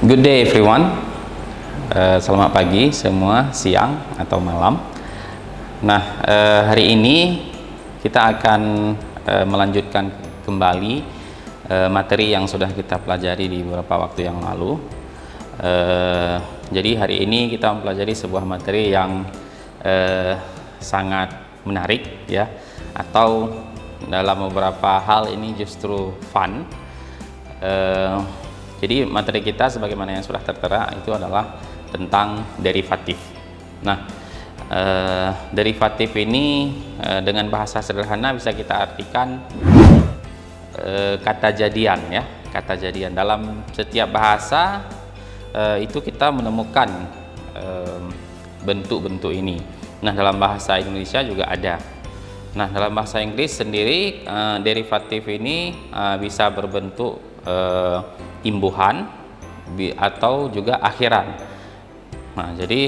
Good day everyone. Selamat pagi semua, siang atau malam. Nah, hari ini kita akan melanjutkan kembali materi yang sudah kita pelajari di beberapa waktu yang lalu. Jadi hari ini kita mempelajari sebuah materi yang sangat menarik ya, atau dalam beberapa hal ini justru fun. Jadi materi kita sebagaimana yang sudah tertera itu adalah tentang derivatif. Nah, derivatif ini dengan bahasa sederhana bisa kita artikan kata jadian ya, kata jadian. Dalam setiap bahasa itu kita menemukan bentuk-bentuk ini. Nah, dalam bahasa Indonesia juga ada. Nah, dalam bahasa Inggris sendiri derivatif ini bisa berbentuk imbuhan atau juga akhiran. Nah, jadi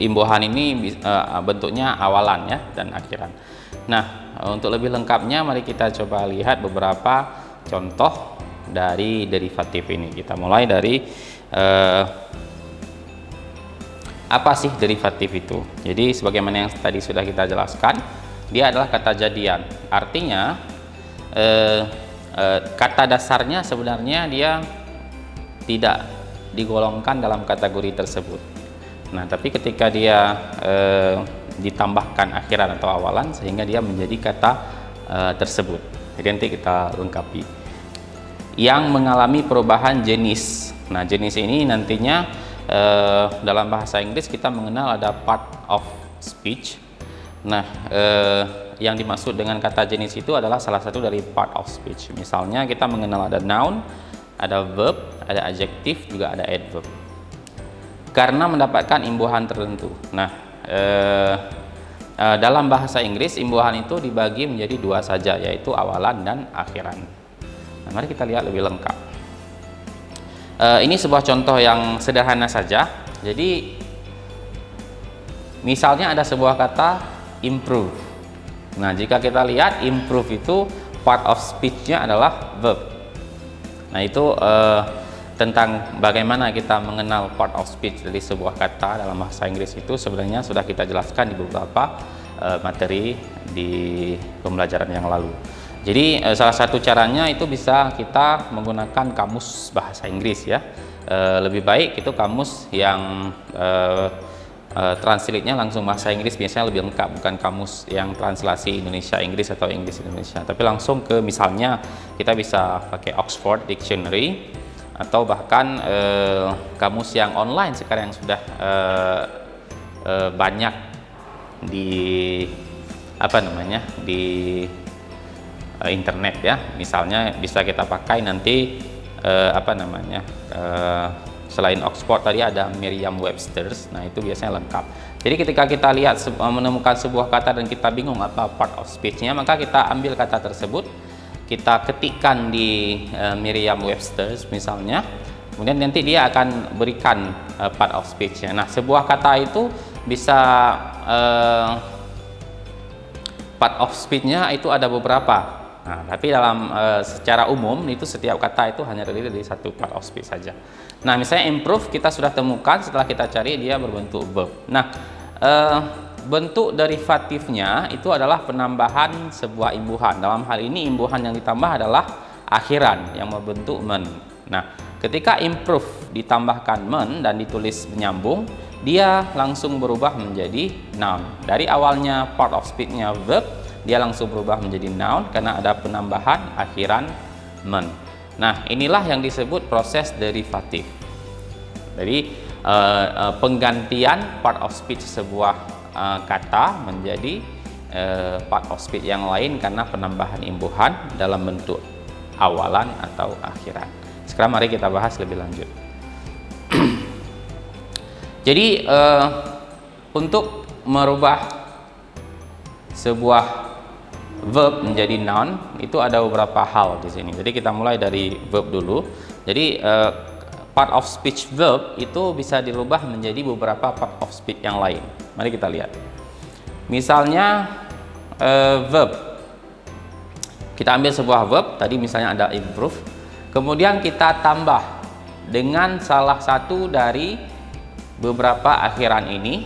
imbuhan ini bentuknya awalan ya dan akhiran. Nah, untuk lebih lengkapnya mari kita coba lihat beberapa contoh dari derivatif ini. Kita mulai dari apa sih derivatif itu? Jadi sebagaimana yang tadi sudah kita jelaskan, dia adalah kata jadian. Artinya kata dasarnya sebenarnya dia tidak digolongkan dalam kategori tersebut. Nah, tapi ketika dia ditambahkan akhiran atau awalan sehingga dia menjadi kata tersebut. Jadi nanti kita lengkapi. Yang mengalami perubahan jenis. Nah, jenis ini nantinya dalam bahasa Inggris kita mengenal ada part of speech. Nah, yang dimaksud dengan kata jenis itu adalah salah satu dari part of speech. Misalnya kita mengenal ada noun, ada verb, ada adjektif, juga ada adverb. Karena mendapatkan imbuhan tertentu. Nah, dalam bahasa Inggris imbuhan itu dibagi menjadi dua saja, yaitu awalan dan akhiran. Nah, mari kita lihat lebih lengkap. Ini sebuah contoh yang sederhana saja. Jadi, misalnya ada sebuah kata improve. Nah, jika kita lihat improve itu part of speech-nya adalah verb. Nah, itu tentang bagaimana kita mengenal part of speech dari sebuah kata dalam bahasa Inggris itu sebenarnya sudah kita jelaskan di beberapa materi di pembelajaran yang lalu. Jadi salah satu caranya itu bisa kita menggunakan kamus bahasa Inggris ya. Lebih baik itu kamus yang translate-nya langsung bahasa Inggris, biasanya lebih lengkap, bukan kamus yang translasi Indonesia Inggris atau Inggris Indonesia, tapi langsung ke misalnya kita bisa pakai Oxford Dictionary atau bahkan kamus yang online sekarang yang sudah banyak di di internet ya. Misalnya bisa kita pakai nanti selain Oxford tadi ada Merriam-Webster's. Nah, itu biasanya lengkap. Jadi ketika kita lihat menemukan sebuah kata dan kita bingung apa part of speech-nya, maka kita ambil kata tersebut, kita ketikkan di Merriam-Webster's misalnya, kemudian nanti dia akan berikan part of speech-nya. Nah, sebuah kata itu bisa part of speech-nya itu ada beberapa. Nah, tapi dalam secara umum itu setiap kata itu hanya terdiri dari satu part of speech saja. Nah, misalnya improve kita sudah temukan setelah kita cari dia berbentuk verb. Nah, bentuk derivatifnya itu adalah penambahan sebuah imbuhan. Dalam hal ini imbuhan yang ditambah adalah akhiran yang membentuk men. Nah, ketika improve ditambahkan men dan ditulis menyambung, dia langsung berubah menjadi noun. Dari awalnya part of speech-nya verb, dia langsung berubah menjadi noun karena ada penambahan akhiran men. Nah, inilah yang disebut proses derivatif. Jadi penggantian part of speech sebuah kata menjadi part of speech yang lain karena penambahan imbuhan dalam bentuk awalan atau akhiran. Sekarang mari kita bahas lebih lanjut. Jadi untuk merubah sebuah verb menjadi noun itu ada beberapa hal di sini. Jadi kita mulai dari verb dulu. Jadi part of speech verb itu bisa dirubah menjadi beberapa part of speech yang lain. Mari kita lihat. Misalnya verb. Kita ambil sebuah verb, tadi misalnya ada improve. kemudian kita tambah dengan salah satu dari beberapa akhiran ini,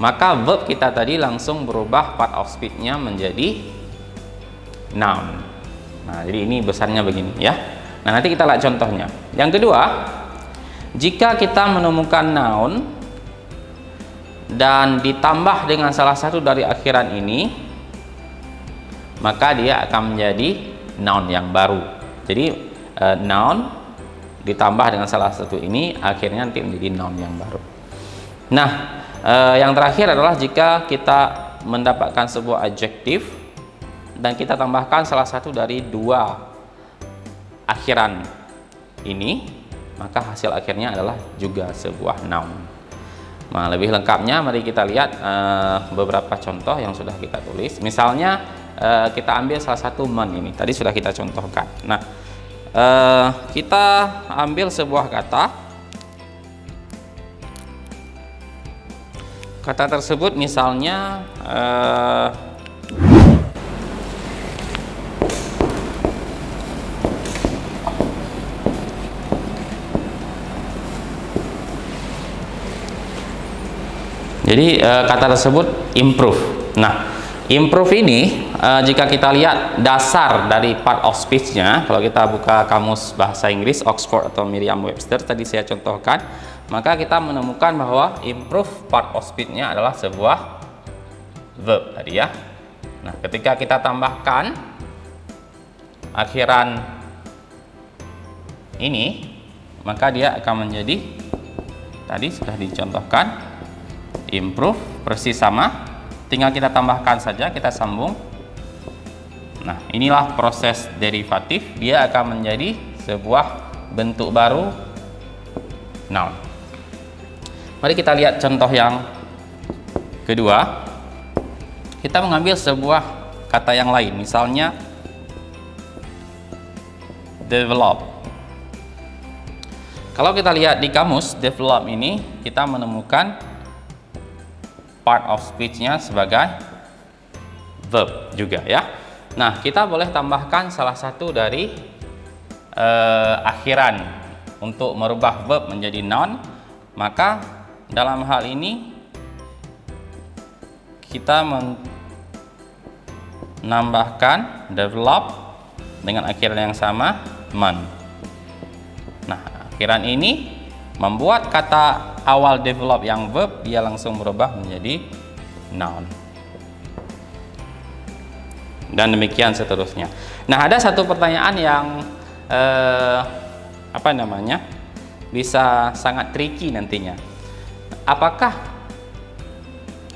maka verb kita tadi langsung berubah part of speech-nya menjadi noun. Nah, jadi ini besarnya begini ya. Nah, nanti kita lihat contohnya. Yang kedua, jika kita menemukan noun dan ditambah dengan salah satu dari akhiran ini, maka dia akan menjadi noun yang baru. Jadi noun ditambah dengan salah satu ini, akhirnya nanti menjadi noun yang baru. Nah, yang terakhir adalah jika kita mendapatkan sebuah adjektif dan kita tambahkan salah satu dari dua akhiran ini, maka hasil akhirnya adalah juga sebuah noun. Nah, lebih lengkapnya mari kita lihat beberapa contoh yang sudah kita tulis. Misalnya kita ambil salah satu man ini, tadi sudah kita contohkan. Nah, kita ambil sebuah kata. Kata tersebut misalnya jadi kata tersebut improve. Nah, improve ini jika kita lihat dasar dari part of speech-nya, kalau kita buka kamus bahasa Inggris Oxford atau Merriam-Webster tadi saya contohkan, maka kita menemukan bahwa improve part of speech-nya adalah sebuah verb tadi ya. Nah, ketika kita tambahkan akhiran ini, maka dia akan menjadi, tadi sudah dicontohkan, improve, persis sama, tinggal kita tambahkan saja, kita sambung. Nah, inilah proses derivatif, dia akan menjadi sebuah bentuk baru noun. Mari kita lihat contoh yang kedua. Kita mengambil sebuah kata yang lain, misalnya develop. Kalau kita lihat di kamus develop ini, kita menemukan part of speech-nya sebagai verb juga ya. Nah, kita boleh tambahkan salah satu dari akhiran untuk merubah verb menjadi noun. Maka dalam hal ini kita menambahkan develop dengan akhiran yang sama, man. Nah, akhiran ini membuat kata awal develop yang verb, dia langsung berubah menjadi noun. Dan demikian seterusnya. Nah, ada satu pertanyaan yang bisa sangat tricky nantinya. Apakah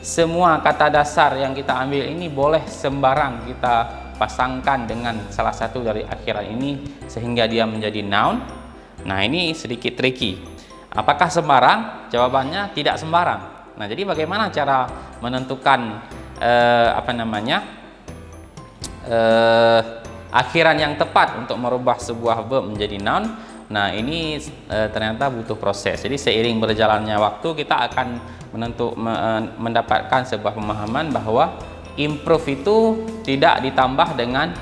semua kata dasar yang kita ambil ini boleh sembarang kita pasangkan dengan salah satu dari akhiran ini sehingga dia menjadi noun? Nah, ini sedikit tricky. Apakah sembarang? Jawabannya tidak sembarang. Nah, jadi bagaimana cara menentukan akhiran yang tepat untuk merubah sebuah verb menjadi noun? Nah, ini ternyata butuh proses. Jadi seiring berjalannya waktu kita akan mendapatkan sebuah pemahaman bahwa improve itu tidak ditambah dengan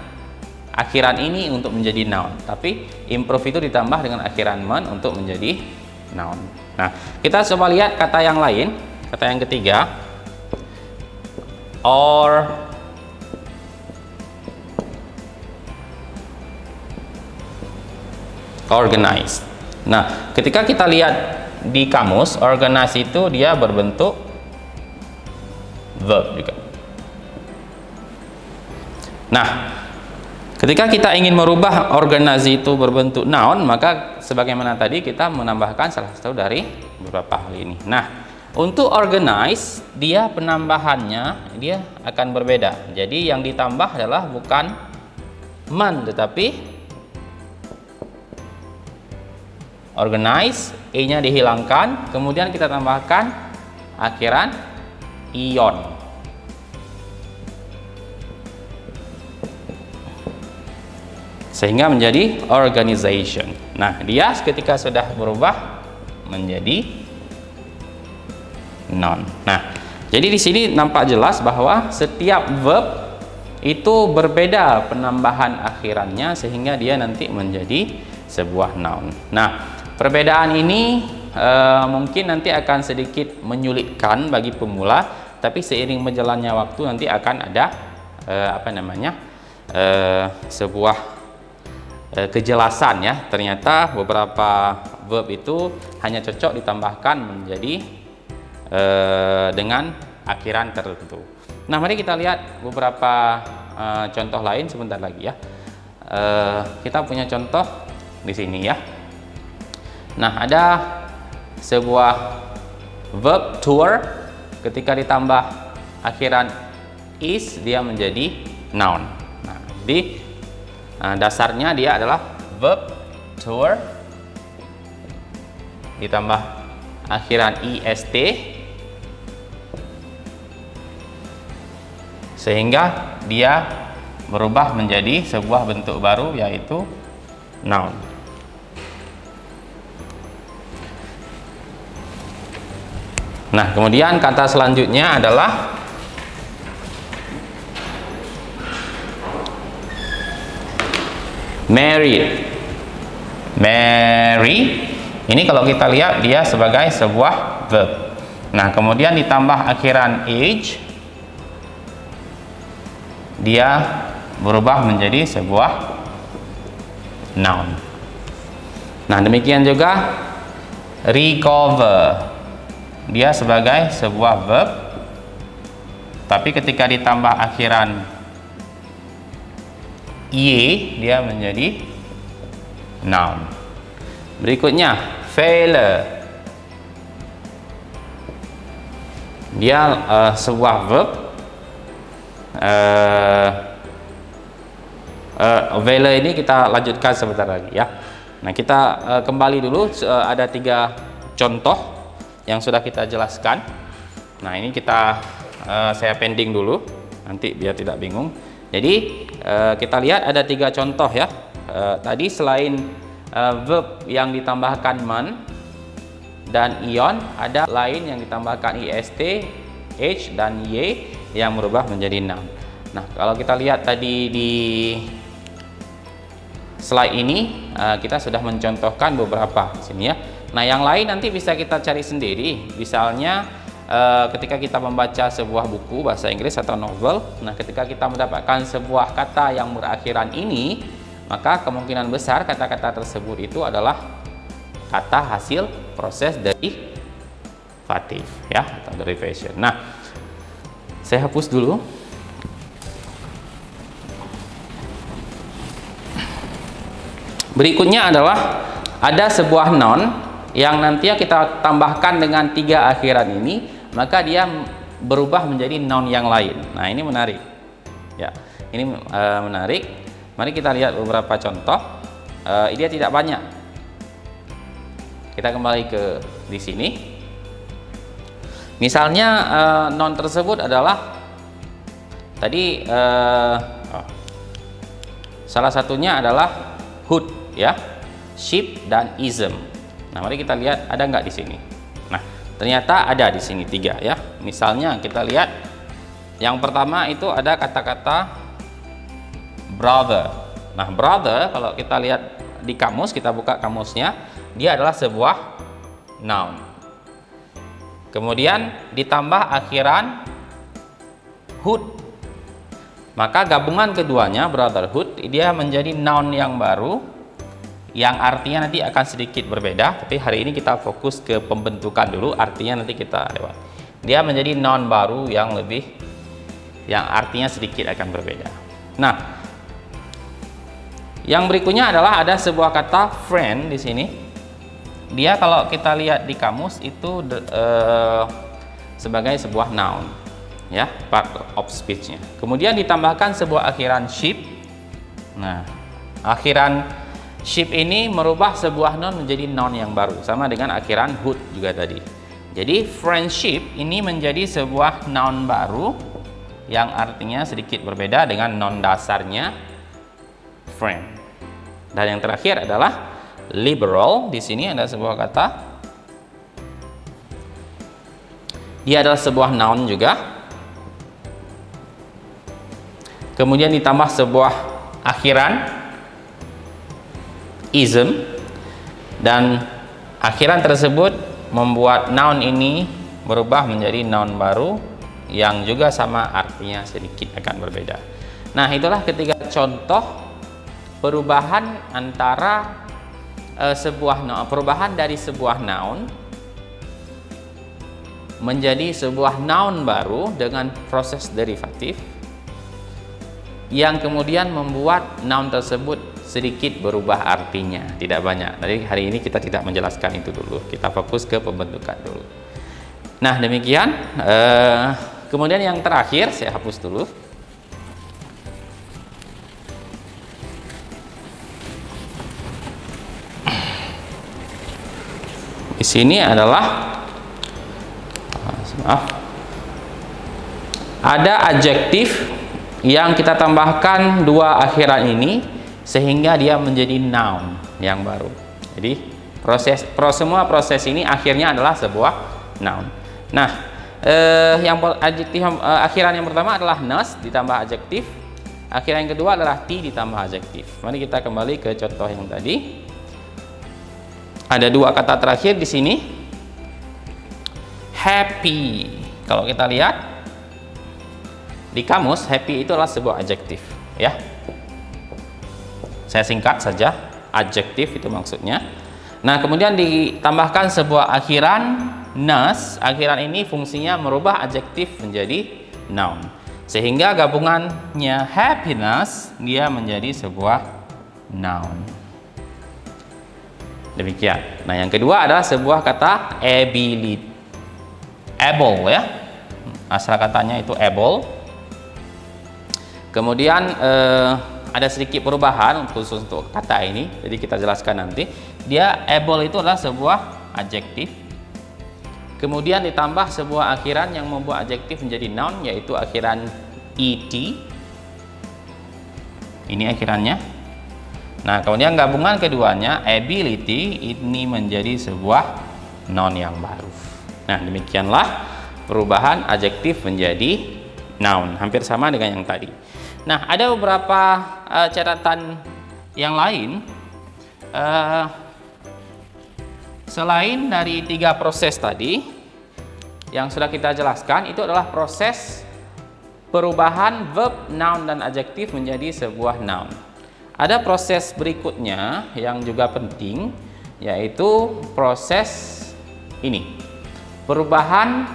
akhiran ini untuk menjadi noun, tapi improve itu ditambah dengan akhiran man untuk menjadi noun. Nah, kita coba lihat kata yang lain, kata yang ketiga, organize. Nah, ketika kita lihat di kamus, organize itu dia berbentuk verb juga. Nah, ketika kita ingin merubah organize itu berbentuk noun, maka sebagaimana tadi kita menambahkan salah satu dari beberapa hal ini. Nah, untuk organize, dia penambahannya dia akan berbeda. Jadi yang ditambah adalah bukan man, tetapi organize, e-nya dihilangkan, kemudian kita tambahkan akhiran ion. Sehingga menjadi organization. Nah, dia ketika sudah berubah menjadi noun. Nah, jadi di sini nampak jelas bahwa setiap verb itu berbeda penambahan akhirannya sehingga dia nanti menjadi sebuah noun. Nah, perbedaan ini mungkin nanti akan sedikit menyulitkan bagi pemula, tapi seiring berjalannya waktu nanti akan ada sebuah kejelasan ya. Ternyata beberapa verb itu hanya cocok ditambahkan menjadi dengan akhiran tertentu. Nah, mari kita lihat beberapa contoh lain sebentar lagi ya. Kita punya contoh di sini ya. Nah, ada sebuah verb tour, ketika ditambah akhiran is dia menjadi noun. Nah, jadi dasarnya dia adalah verb tour ditambah akhiran ist sehingga dia berubah menjadi sebuah bentuk baru yaitu noun. Nah, kemudian kata selanjutnya adalah married. Marry ini kalau kita lihat dia sebagai sebuah verb. Nah, kemudian ditambah akhiran age dia berubah menjadi sebuah noun. Nah, demikian juga recover. Dia sebagai sebuah verb, tapi ketika ditambah akhiran ie dia menjadi noun. Berikutnya failure. Dia sebuah verb. Failure ini kita lanjutkan sebentar lagi ya. Nah, kita kembali dulu, ada 3 contoh yang sudah kita jelaskan. Nah, ini saya pending dulu nanti biar tidak bingung. Jadi kita lihat ada 3 contoh ya. Tadi selain verb yang ditambahkan man dan ion, ada lain yang ditambahkan ist, h dan y yang berubah menjadi noun. Nah, kalau kita lihat tadi di slide ini kita sudah mencontohkan beberapa di sini ya. Nah, yang lain nanti bisa kita cari sendiri. Misalnya ketika kita membaca sebuah buku bahasa Inggris atau novel, nah ketika kita mendapatkan sebuah kata yang berakhiran ini, maka kemungkinan besar kata-kata tersebut itu adalah kata hasil proses derivatif ya, atau derivation. Nah, saya hapus dulu. Berikutnya adalah ada sebuah noun yang nanti kita tambahkan dengan 3 akhiran ini, maka dia berubah menjadi noun yang lain. Nah, ini menarik ya, ini menarik. Mari kita lihat beberapa contoh. Dia tidak banyak. Kita kembali ke di sini. Misalnya noun tersebut adalah tadi salah satunya adalah hood ya, ship dan ism. Nah, mari kita lihat ada nggak di sini. Nah, ternyata ada di sini 3 ya. Misalnya kita lihat yang pertama itu ada kata-kata brother. Nah, brother kalau kita lihat di kamus, kita buka kamusnya, dia adalah sebuah noun. Kemudian ditambah akhiran hood, maka gabungan keduanya brotherhood dia menjadi noun yang baru yang artinya nanti akan sedikit berbeda, tapi hari ini kita fokus ke pembentukan dulu, artinya nanti kita lewat. Dia menjadi noun baru yang artinya sedikit akan berbeda. Nah, yang berikutnya adalah ada sebuah kata friend di sini. Dia kalau kita lihat di kamus itu sebagai sebuah noun ya, part of speech-nya. Kemudian ditambahkan sebuah akhiran ship. Nah, akhiran ship ini merubah sebuah noun menjadi noun yang baru, sama dengan akhiran hood juga tadi. Jadi friendship ini menjadi sebuah noun baru yang artinya sedikit berbeda dengan noun dasarnya friend. Dan yang terakhir adalah liberal. Di sini ada sebuah kata, dia adalah sebuah noun juga. kemudian ditambah sebuah akhiran ism, dan akhiran tersebut membuat noun ini berubah menjadi noun baru yang juga sama, artinya sedikit akan berbeda. Nah, itulah ketiga contoh perubahan antara perubahan dari sebuah noun menjadi sebuah noun baru dengan proses derivatif yang kemudian membuat noun tersebut sedikit berubah artinya, tidak banyak. Jadi hari ini kita tidak menjelaskan itu dulu, kita fokus ke pembentukan dulu. Nah, demikian. Kemudian yang terakhir saya hapus dulu. Di sini adalah ada adjektif yang kita tambahkan dua akhiran ini sehingga dia menjadi noun yang baru. Jadi semua proses ini akhirnya adalah sebuah noun. Nah, adjektif akhiran yang pertama adalah ness ditambah adjektif, akhiran yang kedua adalah t ditambah adjektif. Mari kita kembali ke contoh yang tadi. Ada dua kata terakhir di sini. Happy. Kalau kita lihat di kamus, happy itu adalah sebuah adjektif, ya. Saya singkat saja, adjektif itu maksudnya. Nah, kemudian ditambahkan sebuah akhiran ness. Akhiran ini fungsinya merubah adjektif menjadi noun, sehingga gabungannya happiness dia menjadi sebuah noun. Demikian. Nah, yang kedua adalah sebuah kata able, ya. Asal katanya itu able. Kemudian ada sedikit perubahan khusus untuk kata ini, jadi kita jelaskan nanti. Dia able itu adalah sebuah adjektif, kemudian ditambah sebuah akhiran yang membuat adjektif menjadi noun, yaitu akhiran et. Ini akhirannya. Nah, kemudian gabungan keduanya, ability, ini menjadi sebuah noun yang baru. Nah, demikianlah perubahan adjektif menjadi noun, hampir sama dengan yang tadi. Nah, ada beberapa catatan yang lain. Selain dari tiga proses tadi yang sudah kita jelaskan, itu adalah proses perubahan verb, noun, dan adjektif menjadi sebuah noun. Ada proses berikutnya yang juga penting, yaitu proses ini, perubahan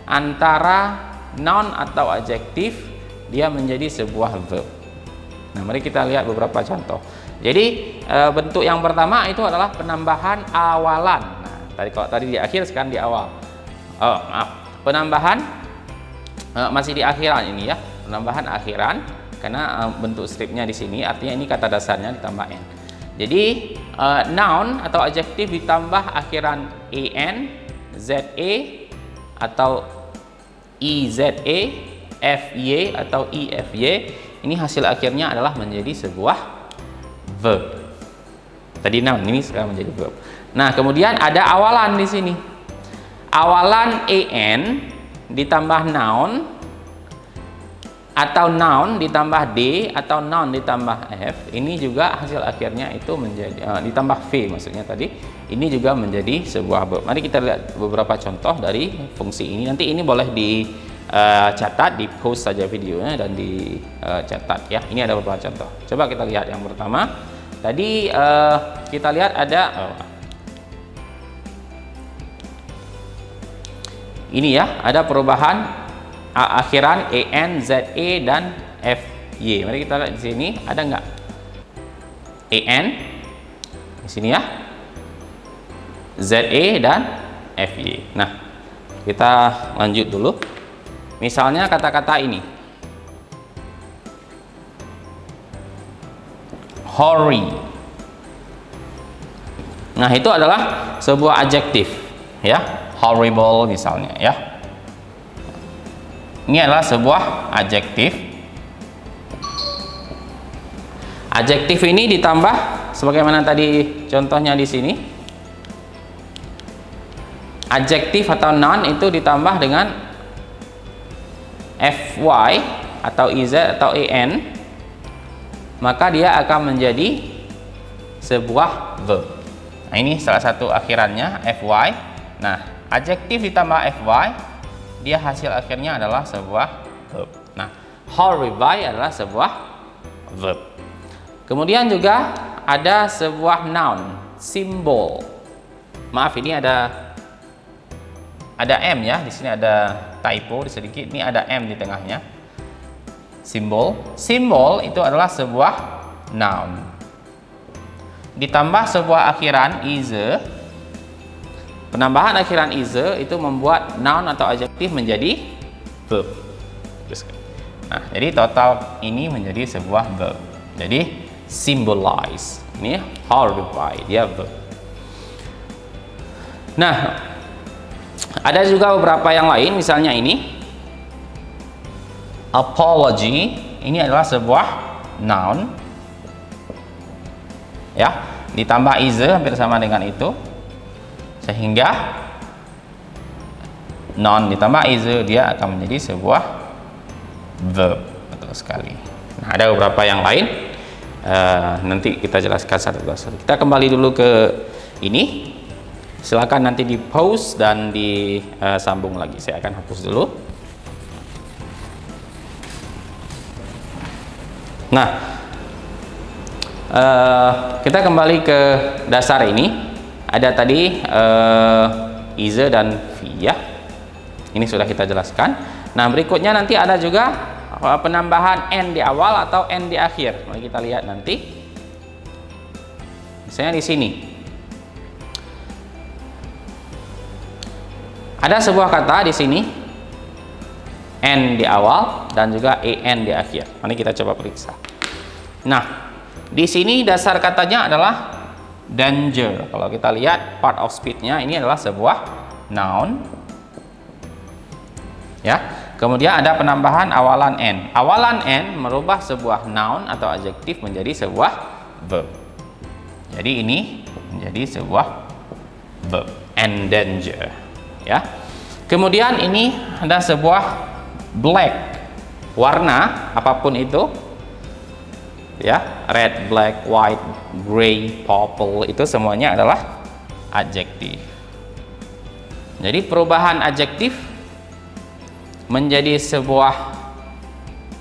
antara noun atau adjektif dia menjadi sebuah verb. Nah, mari kita lihat beberapa contoh. Jadi bentuk yang pertama itu adalah penambahan awalan. Nah, kalau tadi di akhir, sekarang di awal. Penambahan masih di akhiran ini, ya, penambahan akhiran. Karena bentuk stripnya di sini, artinya ini kata dasarnya ditambah n. Jadi noun atau adjektif ditambah akhiran en, za atau iza, fy atau ify. Ini hasil akhirnya adalah menjadi sebuah verb. Tadi noun, ini sekarang menjadi verb. Nah, kemudian ada awalan di sini. Awalan en ditambah noun, atau noun ditambah d, atau noun ditambah f, ini juga hasil akhirnya itu menjadi ditambah v maksudnya tadi, ini juga menjadi sebuah verb. Mari kita lihat beberapa contoh dari fungsi ini. Nanti ini boleh dicatat, di post saja videonya dan dicatat, ya. Ini ada beberapa contoh. Coba kita lihat yang pertama. Tadi kita lihat ada ini, ya, ada perubahan akhiran en, za dan fy. Mari kita lihat di sini ada nggak en di sini, ya, za dan fy. Nah, kita lanjut dulu. Misalnya kata-kata ini, hurry. Nah, itu adalah sebuah adjektif, ya, horrible misalnya, ya. Ini adalah sebuah adjektif. Adjektif ini ditambah sebagaimana tadi contohnya di sini. Adjektif atau noun itu ditambah dengan fy atau iz atau en, maka dia akan menjadi sebuah verb. Nah, ini salah satu akhirannya fy. Nah, adjektif ditambah fy, dia hasil akhirnya adalah sebuah verb. Nah, horrify adalah sebuah verb. Kemudian juga ada sebuah noun, simbol. Maaf, ini ada M ya, di sini ada typo sedikit. Ini ada M di tengahnya. Simbol. Simbol itu adalah sebuah noun. Ditambah sebuah akhiran ize. Penambahan akhiran ize itu membuat noun atau adjektif menjadi verb. Nah, jadi total ini menjadi sebuah verb. Jadi symbolize, ini horrify, dia verb. Nah, ada juga beberapa yang lain, misalnya ini apology, ini adalah sebuah noun ya, ditambah is hampir sama dengan itu, sehingga noun ditambah is dia akan menjadi sebuah verb. Betul sekali. Nah, ada beberapa yang lain, nanti kita jelaskan satu persatu. Kita kembali dulu ke ini. Silakan nanti di pause dan disambung lagi. Saya akan hapus dulu. Nah, kita kembali ke dasar ini. Ada tadi ize dan fi ya. Ini sudah kita jelaskan. Nah, berikutnya nanti ada juga penambahan n di awal atau n di akhir. Mari kita lihat nanti. Misalnya di sini. Ada sebuah kata di sini n di awal dan juga en di akhir. Mari kita coba periksa. Nah, di sini dasar katanya adalah danger. Kalau kita lihat part of speech-nya, ini adalah sebuah noun. Ya. Kemudian ada penambahan awalan n. Awalan n merubah sebuah noun atau adjektif menjadi sebuah verb. Jadi ini menjadi sebuah verb. Endanger. Ya. Kemudian ini ada sebuah black, warna apapun itu. Ya, red, black, white, gray, purple, itu semuanya adalah adjektif. Jadi perubahan adjektif menjadi sebuah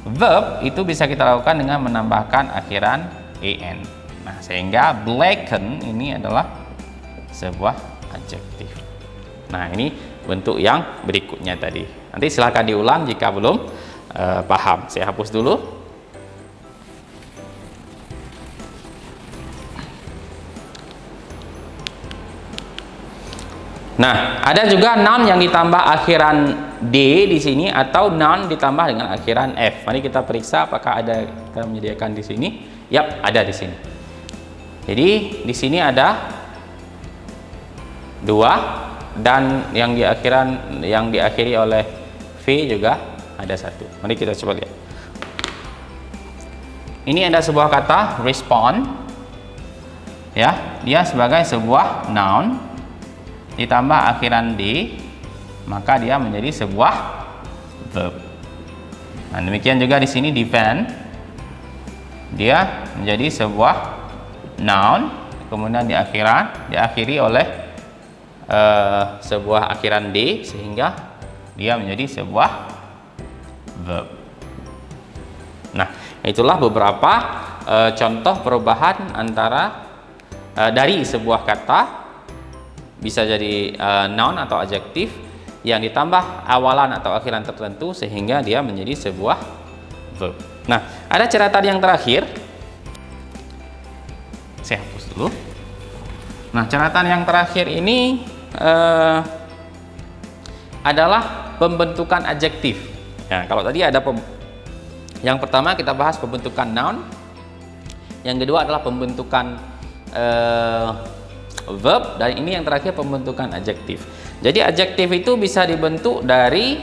verb itu bisa kita lakukan dengan menambahkan akhiran en. Nah, sehingga blacken ini adalah sebuah adjektif. Nah, ini bentuk yang berikutnya tadi. Nanti silahkan diulang jika belum paham. Saya hapus dulu. Nah, ada juga noun yang ditambah akhiran d di sini atau noun ditambah dengan akhiran f. Mari kita periksa apakah ada kita menyediakan di sini. Yap, ada di sini. Jadi di sini ada dua, dan yang diakhiri oleh v juga ada satu. Mari kita coba lihat. Ini ada sebuah kata respond. Ya, dia sebagai sebuah noun ditambah akhiran d, maka dia menjadi sebuah verb. Nah, demikian juga di sini defend, dia menjadi sebuah noun, kemudian diakhiri oleh sebuah akhiran d, sehingga dia menjadi sebuah verb. Nah, itulah beberapa contoh perubahan antara dari sebuah kata, bisa jadi noun atau adjektif yang ditambah awalan atau akhiran tertentu sehingga dia menjadi sebuah verb. Nah, ada catatan yang terakhir. Saya hapus dulu. Nah, catatan yang terakhir ini adalah pembentukan adjektif. Nah, kalau tadi ada yang pertama kita bahas pembentukan noun, yang kedua adalah pembentukan verb, dan ini yang terakhir pembentukan adjektif. Jadi adjektif itu bisa dibentuk dari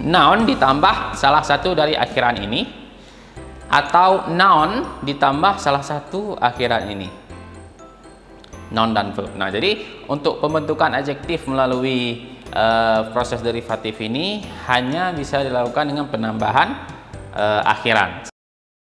noun ditambah salah satu dari akhiran ini, atau noun ditambah salah satu akhiran ini, noun dan verb. Nah, jadi untuk pembentukan adjektif melalui proses derivatif ini hanya bisa dilakukan dengan penambahan akhiran.